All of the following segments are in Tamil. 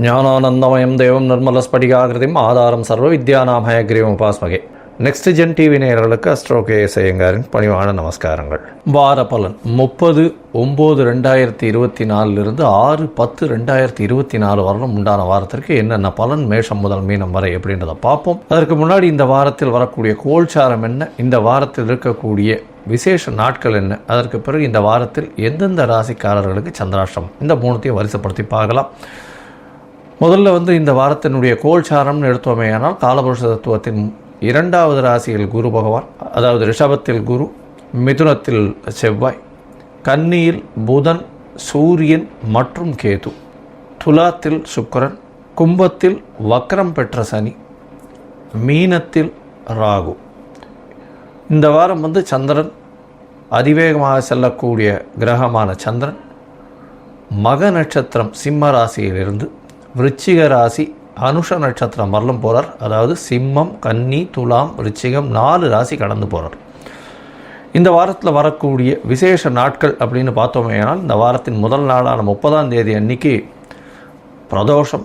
ஞானானந்தமயம் தேவம் நிர்மலஸ்படிகாகிருதிம் ஆதாரம் சர்வ வித்யானாம் ஹயக்ரீவம் உபாஸ்மகே. நெக்ஸ்ட் ஜென் டிவி நேயர்களுக்கு அஸ்ட்ரோகேஎஸ் ஐயங்காரின் பணிவான நமஸ்காரங்கள். வார பலன் 30/9/2024 6/10/2024 வரலும் உண்டான வாரத்திற்கு என்னென்ன பலன் மேஷம் முதல் மீனம் வரை எப்படின்றத பார்ப்போம். அதற்கு முன்னாடி இந்த வாரத்தில் வரக்கூடிய கோல்சாரம் என்ன, இந்த வாரத்தில் இருக்கக்கூடிய விசேஷ நாட்கள் என்ன, அதற்கு பிறகு இந்த வாரத்தில் எந்தெந்த ராசிக்காரர்களுக்கு சந்திராஷ்டமம், இந்த மூணுத்தையும் வரிசைப்படுத்தி பார்க்கலாம். முதல்ல இந்த வாரத்தினுடைய கோல்சாரம்னு எடுத்தோமேயானால் காலபுருஷ தத்துவத்தின் 2வது ராசியில் குரு பகவான், அதாவது ரிஷபத்தில் குரு, மிதுனத்தில் செவ்வாய், கன்னியில் புதன், சூரியன் மற்றும் கேது, துலாத்தில் சுக்கிரன், கும்பத்தில் வக்ரம் பெற்ற சனி, மீனத்தில் ராகு. இந்த வாரம் சந்திரன் அதிவேகமாக செல்லக்கூடிய கிரகமான சந்திரன் மக நட்சத்திரம் சிம்ம ராசியிலிருந்து விருச்சிக ராசி அனுஷ நட்சத்திரம் வரலும் போகிறார். அதாவது சிம்மம், கன்னி, துலாம், விருச்சிகம் 4 ராசி கடந்து போகிறார். இந்த வாரத்தில் வரக்கூடிய விசேஷ நாட்கள் அப்படின்னு பார்த்தோமேனால் இந்த வாரத்தின் முதல் நாளான 30ஆம் தேதி அன்னைக்கு பிரதோஷ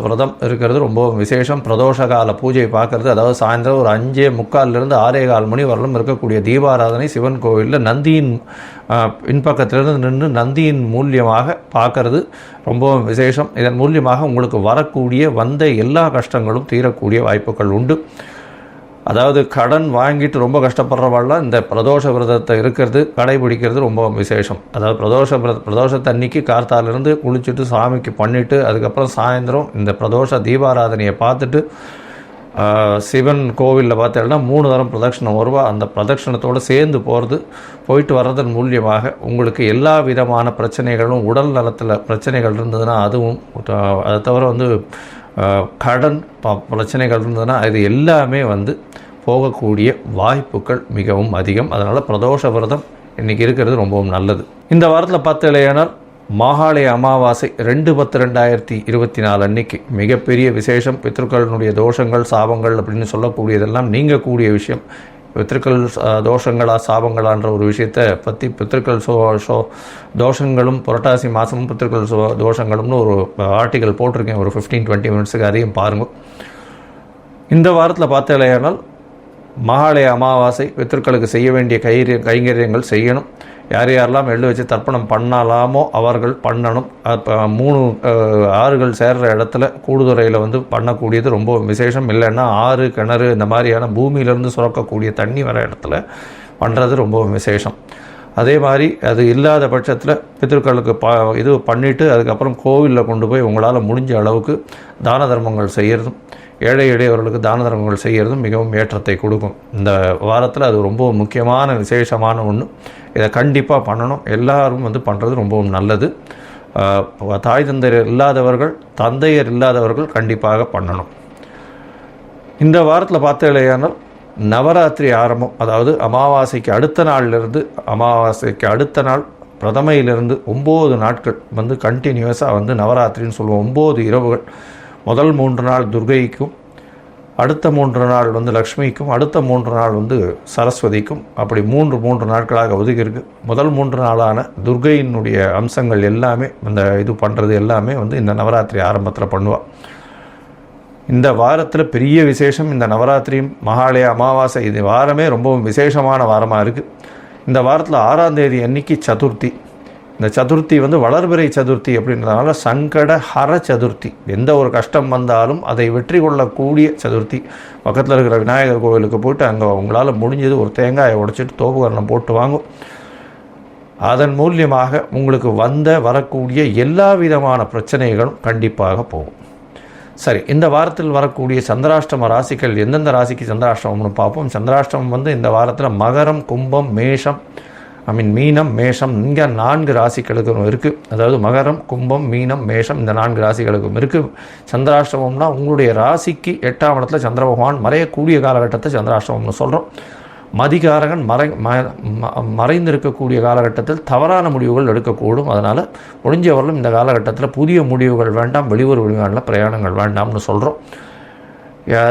விரதம் இருக்கிறது ரொம்ப விசேஷம். பிரதோஷ கால பூஜை பார்க்கறது, அதாவது சாயந்தரம் ஒரு 5:45 6:15 மணி வரலும் இருக்கக்கூடிய தீபாராதனை சிவன் கோவிலில் நந்தியின் பின்பக்கத்திலிருந்து நின்று நந்தியின் மூலியமாக பார்க்கறது ரொம்பவும் விசேஷம். இதன் மூலியமாக உங்களுக்கு வரக்கூடிய எல்லா கஷ்டங்களும் தீரக்கூடிய வாய்ப்புகள் உண்டு. அதாவது கடன் வாங்கிட்டு ரொம்ப கஷ்டப்படுறவாள்லாம் இந்த பிரதோஷ விரதத்தை இருக்கிறது கடைபிடிக்கிறது ரொம்ப விசேஷம். அதாவது பிரதோஷத்தை அன்னைக்கு கார்த்தாலிருந்து குளிச்சுட்டு சாமிக்கு பண்ணிவிட்டு அதுக்கப்புறம் சாயந்தரம் இந்த பிரதோஷ தீபாராதனையை பார்த்துட்டு சிவன் கோவிலில் பார்த்தீங்கன்னா 3 தரம் பிரதட்சணம் வருவா. அந்த பிரதட்சணத்தோடு சேர்ந்து போயிட்டு வர்றதன் மூலியமாக உங்களுக்கு எல்லா விதமான பிரச்சனைகளும், உடல் நலத்தில் பிரச்சனைகள் இருந்ததுன்னா அதுவும், அதை தவிர கடன் பிரச்சனைகள் இருந்ததுன்னா அது எல்லாமே போகக்கூடிய வாய்ப்புகள் மிகவும் அதிகம். அதனால் பிரதோஷ விரதம் இன்றைக்கி இருக்கிறது ரொம்பவும் நல்லது. இந்த வாரத்தில் பார்த்தீங்கன்னா மாகாளய அமாவாசை 2/10/2024 அன்னைக்கு மிகப்பெரிய விசேஷம். பித்ருக்களினுடைய தோஷங்கள் சாபங்கள் அப்படின்னு சொல்லக்கூடியதெல்லாம் நீங்கக்கூடிய விஷயம். பித்ருக்கள் தோஷங்களா சாபங்களான்ற ஒரு விஷயத்தை பற்றி பித்ருக்கள் தோஷங்களும் புரட்டாசி மாதமும் பித்ருக்கள் தோஷங்களும்னு ஒரு ஆர்டிக்கல் போட்டிருக்கேன் ஒரு 15-20 மினிட்ஸுக்கு, அதையும் பாருங்கள். இந்த வாரத்தில் பார்த்தேனால் மகாலய அமாவாசை பித்ருக்களுக்கு செய்ய வேண்டிய கைங்கரியங்கள் செய்யணும். யாரெல்லாம் எள்ளு வச்சு தர்ப்பணம் பண்ணலாமோ அவர்கள் பண்ணணும். 3 ஆறுகள் சேர்கிற இடத்துல கூடுதுறையில் பண்ணக்கூடியது ரொம்ப விசேஷம். இல்லைன்னா ஆறு, கிணறு இந்த மாதிரியான பூமியிலேருந்து சுரக்கக்கூடிய தண்ணி வர இடத்துல பண்ணுறது ரொம்ப விசேஷம். அதே மாதிரி அது இல்லாத பட்சத்தில் பித்ருக்களுக்கு இது பண்ணிவிட்டு அதுக்கப்புறம் கோவிலில் கொண்டு போய் உங்களால் முடிஞ்ச அளவுக்கு தான தர்மங்கள் செய்கிறதும், ஏழை எளியவர்களுக்கு தான தர்மங்கள் செய்கிறதும் மிகவும் ஏற்றத்தை கொடுக்கும். இந்த வாரத்தில் அது ரொம்ப முக்கியமான விசேஷமான ஒன்று. இதை கண்டிப்பாக பண்ணணும். எல்லாரும் பண்ணுறது ரொம்பவும் நல்லது. தாய் தந்தையர் இல்லாதவர்கள் கண்டிப்பாக பண்ணணும். இந்த வாரத்தில் பார்த்தீங்கன்னா நவராத்திரி ஆரம்பம், அதாவது அமாவாசைக்கு அடுத்த நாள் பிரதமையிலிருந்து 9 நாட்கள் கண்டினியூஸாக நவராத்திரின்னு சொல்லுவோம். 9 இரவுகள். முதல் 3 நாள் துர்கைக்கும், அடுத்த 3 நாள் லக்ஷ்மிக்கும், அடுத்த 3 நாள் சரஸ்வதிக்கும், அப்படி 3 நாட்களாக ஒதுக்கியிருக்கு. முதல் 3 நாளான துர்கையினுடைய அம்சங்கள் எல்லாமே இது பண்ணுறது எல்லாமே இந்த நவராத்திரி ஆரம்பத்தில் பண்ணுவாள். இந்த வாரத்தில் பெரிய விசேஷம். இந்த நவராத்திரியும் மகாலய அமாவாசை இது வாரமே ரொம்பவும் விசேஷமான வாரமாக இருக்குது. இந்த வாரத்தில் 6ஆம் தேதி அன்னைக்கு சதுர்த்தி. இந்த சதுர்த்தி வளர்பிறை சதுர்த்தி அப்படின்றதுனால சங்கட ஹர சதுர்த்தி. எந்த ஒரு கஷ்டம் வந்தாலும் அதை வெற்றி கொள்ளக்கூடிய சதுர்த்தி. பக்கத்தில் இருக்கிற விநாயகர் கோவிலுக்கு போய்ட்டு அங்கே உங்களால் முடிஞ்சது ஒரு தேங்காயை உடைச்சிட்டு தோப்புகரணம் போட்டு வாங்கும். அதன் மூலியமாக உங்களுக்கு வரக்கூடிய எல்லா விதமான பிரச்சனைகளும் கண்டிப்பாக போகும். சரி, இந்த வாரத்தில் வரக்கூடிய சந்திராஷ்டம ராசிகள் எந்தெந்த ராசிக்கு சந்திராஷ்டமம்னு பார்ப்போம். சந்திராஷ்டமம் இந்த வாரத்தில் மகரம், கும்பம், மேஷம், மீனம், மேஷம், இங்கே 4 ராசிகளுக்கும் இருக்குது. அதாவது மகரம், கும்பம், மீனம், மேஷம் இந்த 4 ராசிகளுக்கும் இருக்குது. சந்திராஷ்டமம்னா உங்களுடைய ராசிக்கு 8ஆம் இடத்துல சந்திர பகவான் மறையக்கூடிய காலகட்டத்தை சந்திராஷ்டமம்னு சொல்கிறோம். மதிகாரகன் மறைந்திருக்கக்கூடிய காலகட்டத்தில் தவறான முடிவுகள் எடுக்கக்கூடும். அதனால் முடிஞ்சவர்களும் இந்த காலகட்டத்தில் புதிய முடிவுகள் வேண்டாம், வெளியூர் வெளிநாட்டில் பிரயாணங்கள் வேண்டாம்னு சொல்கிறோம்.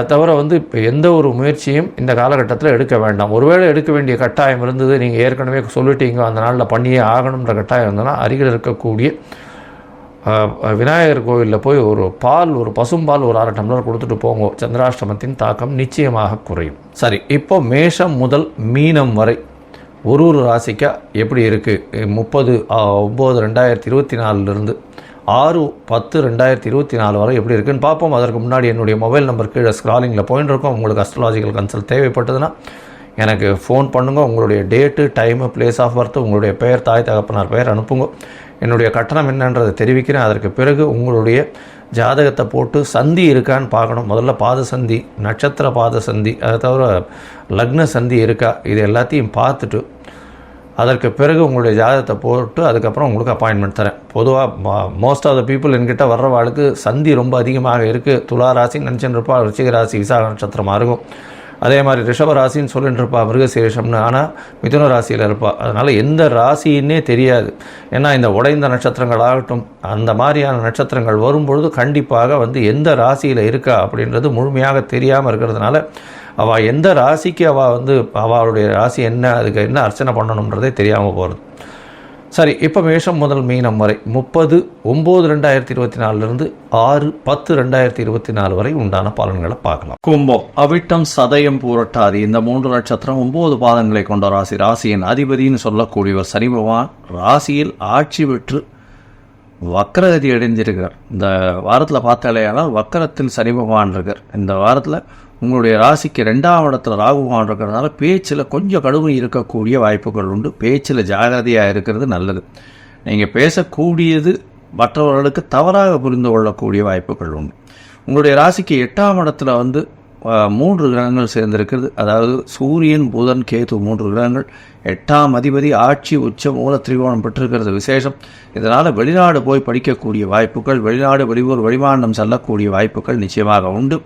தவிர இப்போ எந்த ஒரு முயற்சியும் இந்த காலகட்டத்தில் எடுக்க வேண்டாம். ஒருவேளை எடுக்க வேண்டிய கட்டாயம் இருந்தது, நீங்கள் ஏற்கனவே சொல்லிட்டீங்க அந்த நாளில் பண்ணியே ஆகணுன்ற கட்டாயம் இருந்ததுன்னா அருகில் இருக்கக்கூடிய விநாயகர் கோவிலில் போய் ஒரு பசும்பால் ஒரு 1/2 டம்ளர் கொடுத்துட்டு போங்க. சந்திராஷ்டமத்தின் தாக்கம் நிச்சயமாக குறையும். சரி, இப்போ மேஷம் முதல் மீனம் வரை ஒரு ராசிக்கா எப்படி இருக்குது 30/9/2024 6/10/2024 வரை எப்படி இருக்குன்னு பார்ப்போம். அதற்கு முன்னாடி என்னுடைய மொபைல் நம்பர் கீழே ஸ்க்ராலிங்கில் போயின்னு இருக்கோம். உங்களுக்கு அஸ்ட்ராலாஜிக்கல் கன்சல்ட் தேவைப்பட்டதுன்னா எனக்கு ஃபோன் பண்ணுங்கள். உங்களுடைய date, time, place of birth, உங்களுடைய பெயர், தாய் தகப்பனார் பெயர் அனுப்புங்க. என்னுடைய கட்டணம் என்னன்றதை தெரிவிக்கிறேன். அதற்கு பிறகு உங்களுடைய ஜாதகத்தை போட்டு சந்தி இருக்கான்னு பார்க்கணும். முதல்ல பாத சந்தி, நட்சத்திர பாத சந்தி, அதை தவிர லக்ன சந்தி இருக்கா, இது எல்லாத்தையும் பார்த்துட்டு அதற்கு பிறகு உங்களுடைய ஜாதகத்தை போட்டு அதுக்கப்புறம் உங்களுக்கு அப்பாயின்மெண்ட் தரேன். பொதுவாக மோஸ்ட் ஆஃப் த பீப்புள் என்கிட்ட வர்றவாளுக்கு சந்தி ரொம்ப அதிகமாக இருக்குது. துலா ராசி நினச்சின்னு இருப்பா, ரிச்சிக ராசி விசாக நட்சத்திரமாக இருக்கும். அதே மாதிரி ரிஷப ராசின்னு சொல்லிட்டு இருப்பா, மிருகசீரிஷம்னு. ஆனால் மிதுன ராசியில் இருப்பாள். அதனால் எந்த ராசின்னே தெரியாது. ஏன்னா இந்த உடைந்த நட்சத்திரங்கள் ஆகட்டும், அந்த மாதிரியான நட்சத்திரங்கள் வரும்பொழுது கண்டிப்பாக எந்த ராசியில் இருக்கா அப்படின்றது முழுமையாக தெரியாமல் இருக்கிறதுனால அவள் எந்த ராசிக்கு அவளுடைய ராசி என்ன, அதுக்கு என்ன அர்ச்சனை பண்ணணுன்றதே தெரியாமல் போகிறது. சரி, இப்போ மேஷம் முதல் மீனம் வரை 30/9/2024 6/10/2024 வரை உண்டான பலன்களை பார்க்கலாம். கும்பம், அவிட்டம், சதயம், பூரட்டாதி இந்த 3 நட்சத்திரம் 9 பாதங்களை கொண்ட ராசி. ராசியின் அதிபதினு சொல்லக்கூடியவர் சனி பகவான் ராசியில் ஆட்சி பெற்று வக்கரகதி அடைஞ்சிருக்கிறார். இந்த வாரத்தில் பார்த்தாலேயானால் வக்கரத்தில் சனி பகவான் இருக்கார். இந்த வாரத்தில் உங்களுடைய ராசிக்கு 2ஆம் இடத்துல ராகு பகவான் இருக்கிறதுனால பேச்சில் கொஞ்சம் கடுமை இருக்கக்கூடிய வாய்ப்புகள் உண்டு. பேச்சில் ஜாகிரதையாக இருக்கிறது நல்லது. நீங்கள் பேசக்கூடியது மற்றவர்களுக்கு தவறாக புரிந்து கொள்ளக்கூடிய வாய்ப்புகள் உண்டு. உங்களுடைய ராசிக்கு 8ஆம் இடத்துல 3 கிரகங்கள் சேர்ந்திருக்கிறது. அதாவது சூரியன், புதன், கேது 3 கிரகங்கள். 8ஆம் அதிபதி ஆட்சி உச்ச மூல திரிகோணம் பெற்றிருக்கிறது விசேஷம். இதனால் வெளிநாடு போய் படிக்கக்கூடிய வாய்ப்புகள், வெளிநாடு வெளியூர் வெளிமாநிலம் செல்லக்கூடிய வாய்ப்புகள் நிச்சயமாக உண்டு.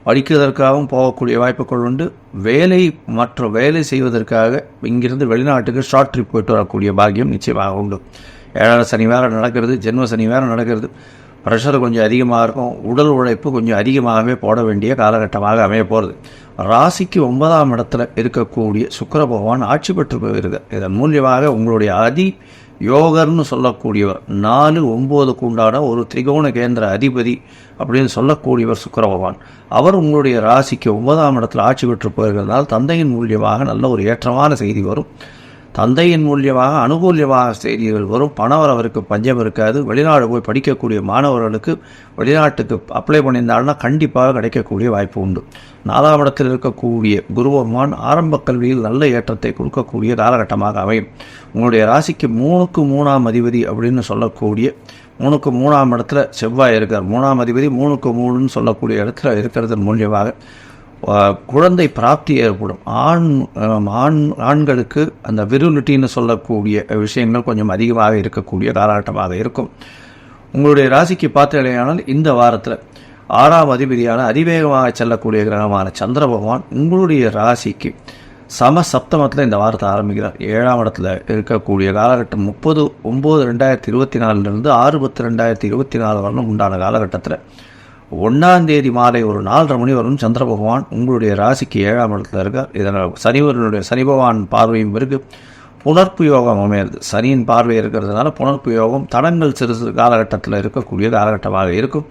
படிக்கிறதற்காகவும் போகக்கூடிய வாய்ப்புகள் உண்டு. வேலை செய்வதற்காக இங்கிருந்து வெளிநாட்டுக்கு ஷார்ட் ட்ரிப் போயிட்டு வரக்கூடிய பாக்கியம் நிச்சயமாக உண்டு. 7ஆம் சனி வேறு நடக்கிறது, ஜென்ம சனி வேறு நடக்கிறது. ப்ரெஷர் கொஞ்சம் அதிகமாக இருக்கும். உடல் உழைப்பு கொஞ்சம் அதிகமாகவே போட வேண்டிய காலகட்டமாக அமைய போகிறது. ராசிக்கு 9ஆம் இடத்துல இருக்கக்கூடிய சுக்கிர பகவான் ஆட்சி பெற்று போயிருக்கார். இதன் மூலியமாக உங்களுடைய யோகர்னு சொல்லக்கூடியவர் 4-9க்கு உண்டான ஒரு திரிகோண கேந்திர அதிபதி அப்படின்னு சொல்லக்கூடியவர் சுக்கிர பகவான். அவர் உங்களுடைய ராசிக்கு 9ஆம் இடத்துல ஆட்சி பெற்று போயிருக்கிறதுனால தந்தையின் மூலியமாக நல்ல ஒரு ஏற்றமான செய்தி வரும். தந்தையின் மூலியமாக அனுகூலியமாக செய்திகள் வரும். பணவரவருக்கு பஞ்சம் இருக்காது. வெளிநாடு போய் படிக்கக்கூடிய மாணவர்களுக்கு வெளிநாட்டுக்கு அப்ளை பண்ணியிருந்தாங்கன்னா கண்டிப்பாக கிடைக்கக்கூடிய வாய்ப்பு உண்டு. 4ஆம் இடத்தில் இருக்கக்கூடிய குரு பகவான் ஆரம்ப கல்வியில் நல்ல ஏற்றத்தை கொடுக்கக்கூடிய காலகட்டமாக அமையும். உங்களுடைய ராசிக்கு 3க்கு 3ஆம் அதிபதி அப்படின்னு சொல்லக்கூடிய 3க்கு 3ஆம் இடத்துல செவ்வாய் இருக்கார். 3ஆம் அதிபதி 3க்கு 3ன்னு சொல்லக்கூடிய இடத்துல இருக்கிறது மூலியமாக குழந்தை பிராப்தி ஏற்படும். ஆண்களுக்கு அந்த விருலிட்டின்னு சொல்லக்கூடிய விஷயங்கள் கொஞ்சம் அதிகமாக இருக்கக்கூடிய காலகட்டமாக இருக்கும். உங்களுடைய ராசிக்கு பார்த்தீங்கன்னா இந்த வாரத்தில் 6ஆம் அதிபதியான அதிவேகமாக செல்லக்கூடிய கிரகமான சந்திர பகவான் உங்களுடைய ராசிக்கு சப்தமத்தில் இந்த வாரத்தை ஆரம்பிக்கிறார். 7ஆம் இடத்துல இருக்கக்கூடிய காலகட்டம் 30/9/2024 6/10/2024 வரணும் உண்டான காலகட்டத்தில் 1ஆம் தேதி மாலை ஒரு 4:30 மணி வரும் சந்திர பகவான் உங்களுடைய ராசிக்கு 7ஆம் இடத்துல இருக்கார். இதனால் சனி பகவான் பார்வையும் இருக்கு. புணர்ப்பு யோகம் அமையிறது. சனியின் பார்வை இருக்கிறதுனால புணர்ப்பு யோகம் தடங்கள் சிறு காலகட்டத்தில் இருக்கக்கூடிய காலகட்டமாக இருக்கும்.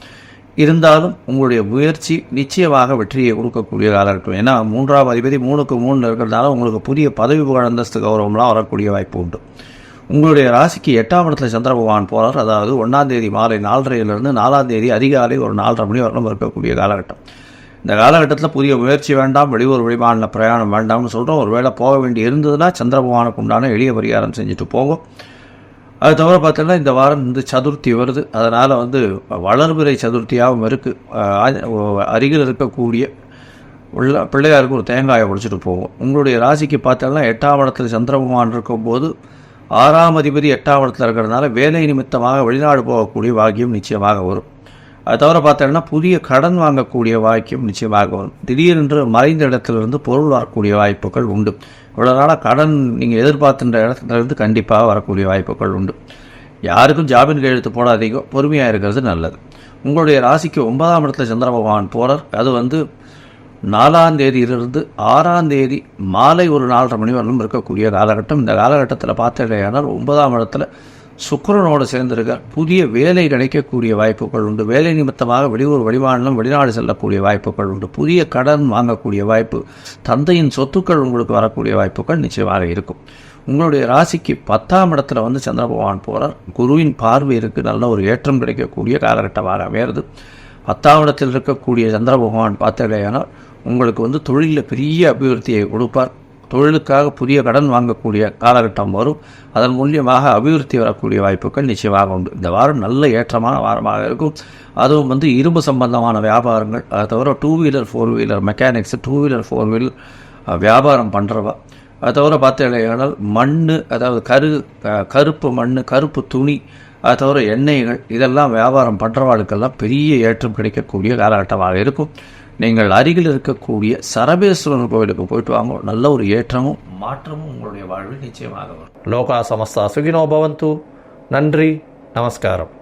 இருந்தாலும் உங்களுடைய முயற்சி நிச்சயமாக வெற்றியை கொடுக்கக்கூடிய காலகட்டம். ஏன்னா 3ஆம் அதிபதி 3க்கு 3 இருக்கிறதுனால உங்களுக்கு புதிய பதவி புகழ் அந்தஸ்து கௌரவம்லாம் வரக்கூடிய வாய்ப்பு உண்டு. உங்களுடைய ராசிக்கு 8ஆம் இடத்துல சந்திர பகவான் போகிறார். அதாவது 1ஆம் தேதி மாலை 4:30 4ஆம் தேதி அதிகாலை ஒரு 4:30 மணி வரணும் இருக்கக்கூடிய காலகட்டம். இந்த காலகட்டத்தில் புதிய முயற்சி வேண்டாம், வெளியூர் வெளிமாநில பிரயாணம் வேண்டாம்னு சொல்கிறோம். ஒரு வேளை போக வேண்டி இருந்ததுன்னா சந்திர பகவானுக்கு உண்டான எளிய பரிகாரம் செஞ்சுட்டு போகும். அது தவிர பார்த்தீங்கன்னா இந்த வாரம் சதுர்த்தி வருது. அதனால் வளர்பிறை சதுர்த்தியாகவும் இருக்குது. அருகில் இருக்கக்கூடிய பிள்ளையாருக்கு ஒரு தேங்காயை உடைச்சிட்டு போகும். உங்களுடைய ராசிக்கு பார்த்தோம்னா 8ஆம் இடத்துல சந்திர பகவான் இருக்கும்போது 6ஆம் அதிபதி 8ஆம் இடத்துல இருக்கிறதுனால வேலை நிமித்தமாக வெளிநாடு போகக்கூடிய பாக்கியம் நிச்சயமாக வரும். அது தவிர பார்த்தோம்னா புதிய கடன் வாங்கக்கூடிய வாய்ப்பும் நிச்சயமாக வரும். திடீரென்று மறைந்த இடத்திலிருந்து பொருள் வரக்கூடிய வாய்ப்புகள் உண்டு. இவ்வளோ நாளாக கடன் நீங்கள் எதிர்பார்த்துன்ற இடத்துலேருந்து கண்டிப்பாக வரக்கூடிய வாய்ப்புகள் உண்டு. யாருக்கும் ஜாமீன் கையெழுத்து போடாதீங்க, பொறுமையாக இருக்கிறது நல்லது. உங்களுடைய ராசிக்கு 9ஆம் இடத்துல சந்திர பகவான் போகிறார். அது 4ஆம் தேதியிலிருந்து 6ஆம் தேதி மாலை ஒரு 4:30 மணி வரலும் இருக்கக்கூடிய காலகட்டம். இந்த காலகட்டத்தில் பார்த்தீங்கன்னா 9ஆம் இடத்துல சுக்கிரனோடு சேர்ந்திருக்க புதிய வேலை கிடைக்கக்கூடிய வாய்ப்புகள் உண்டு. வேலை நிமித்தமாக வெளியூர் வெளிமாநிலம் வெளிநாடு செல்லக்கூடிய வாய்ப்புகள் உண்டு. புதிய கடன் வாங்கக்கூடிய வாய்ப்பு, தந்தையின் சொத்துக்கள் உங்களுக்கு வரக்கூடிய வாய்ப்புகள் நிச்சயமாக இருக்கும். உங்களுடைய ராசிக்கு 10ஆம் இடத்துல வந்து சந்திர பகவான் போகிறார். குருவின் பார்வை இருக்குது. நல்ல ஒரு ஏற்றம் கிடைக்கக்கூடிய காலகட்டமாக அமையிறது. 10ஆம் இடத்தில் இருக்கக்கூடிய சந்திர பகவான் பார்த்தடையானால் உங்களுக்கு வந்து தொழிலில் பெரிய அபிவிருத்தியை கொடுப்பார். தொழிலுக்காக புதிய கடன் வாங்கக்கூடிய காலகட்டம் வரும். அதன் மூலியமாக அபிவிருத்தி வரக்கூடிய வாய்ப்புகள் நிச்சயமாக உண்டு. இந்த வாரம் நல்ல ஏற்றமான வாரமாக இருக்கும். அதுவும் வந்து இரும்பு சம்பந்தமான வியாபாரங்கள், அதை தவிர 2 wheeler 4 wheeler mechanics, 2 wheeler 4 wheeler வியாபாரம் பண்ணுறவா, அதை தவிர பார்த்தீங்கன்னா மண், அதாவது கருப்பு மண், கருப்பு துணி, அதை தவிர எண்ணெய்கள், இதெல்லாம் வியாபாரம் பண்ணுறவாளுக்கெல்லாம் பெரிய ஏற்றம் கிடைக்கக்கூடிய காலகட்டமாக இருக்கும். நீங்கள் அருகில் இருக்கக்கூடிய சரபேஸ்வரன் கோவிலுக்கு போயிட்டு வாங்க. நல்ல ஒரு ஏற்றமும் மாற்றமும் உங்களுடைய வாழ்வில் நிச்சயமாக வரும். லோகா சமஸ்தா சுகினோ பவந்து. நன்றி, நமஸ்காரம்.